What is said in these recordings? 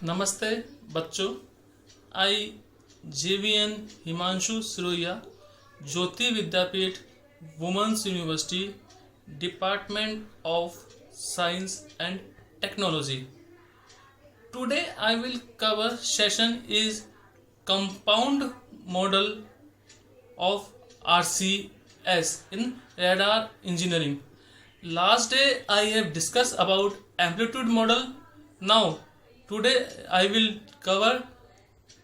नमस्ते बच्चों। I JVN Himanshu Siroya, Jyoti Vidyapeeth women's university, department of science and technology. Today I will cover session is compound model of RCS in radar engineering. Last day I have discussed about amplitude model. Now today I will cover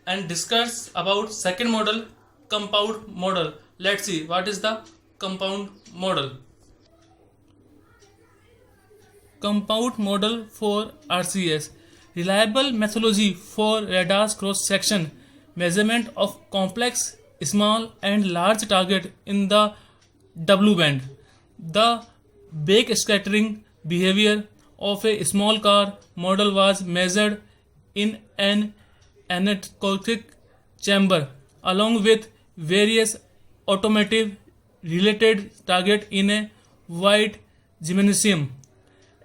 and discuss about second model, compound model. Let's see what is the compound model. Compound model for RCS, reliable methodology for radar's cross section measurement of complex small and large target in the W band. The backscattering behavior of a small car model was measured in an anechoic chamber along with various automotive related target in a wide gymnasium.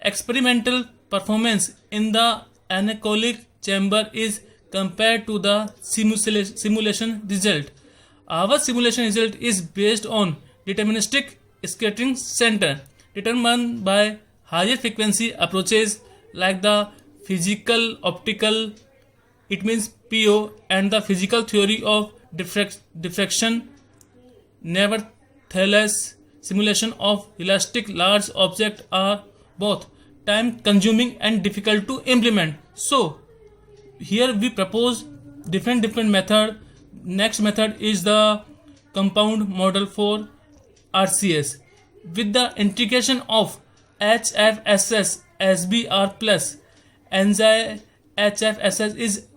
Experimental performance in the anechoic chamber is compared to the simulation result. Our simulation result is based on deterministic scattering center determined by higher frequency approaches like the physical optical, it means PO, and the physical theory of diffraction. Nevertheless, simulation of elastic large object are both time consuming and difficult to implement. So here we propose different method. Next method is the compound model for RCS with the integration of HFSS SBR plus. NZI HFSS is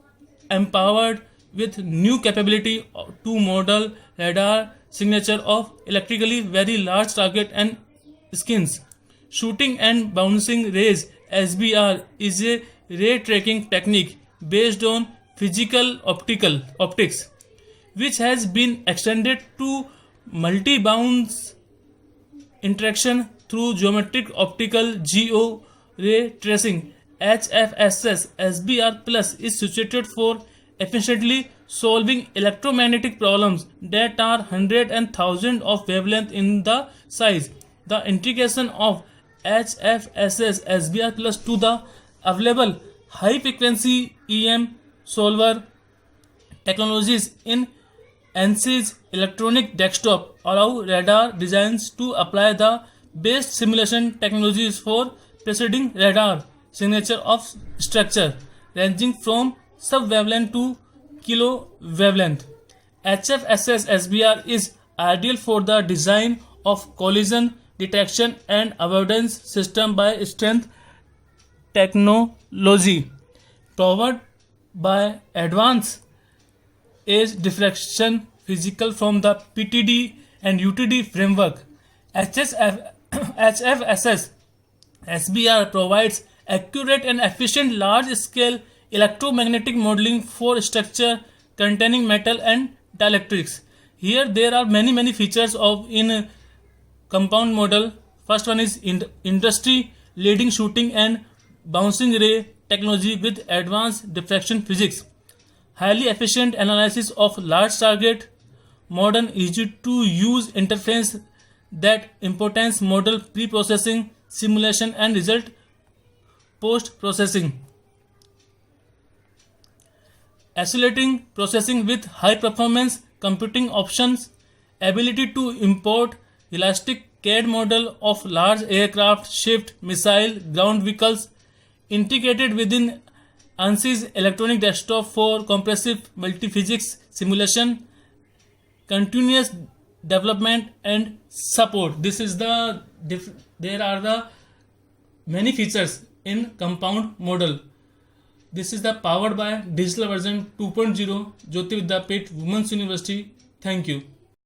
empowered with new capability to model radar signature of electrically very large target and skins. Shooting and bouncing rays SBR is a ray tracking technique based on physical optics, which has been extended to multi-bounce interaction through geometric optical GO ray tracing. HFSS SBR plus is situated for efficiently solving electromagnetic problems that are hundred and thousand of wavelength in the size. The integration of HFSS SBR plus to the available high frequency EM solver technologies in ANSY's electronic desktop allow radar designs to apply the best simulation technologies for preceding radar signature of structure ranging from sub-wavelength to kilo wavelength. HFSS SBR is ideal for the design of collision detection and avoidance system by strength technology powered by advanced edge diffraction physical from the PTD and UTD framework. HFSS SBR provides accurate and efficient large-scale electromagnetic modeling for structure containing metal and dielectrics. Here there are many features of in compound model. First one is industry leading shooting and bouncing ray technology with advanced diffraction physics, highly efficient analysis of large target, modern easy to use interface that importance model pre-processing, simulation and result post-processing. Accelerating processing with high performance computing options, ability to import elastic CAD model of large aircraft, ship, missile, ground vehicles, integrated within ANSY's electronic desktop for compressive multiphysics simulation, continuous development and support. This is the there are the many features in compound model. This is the powered by digital version 2.0 Jyoti Vidyapeeth Women's University. Thank you.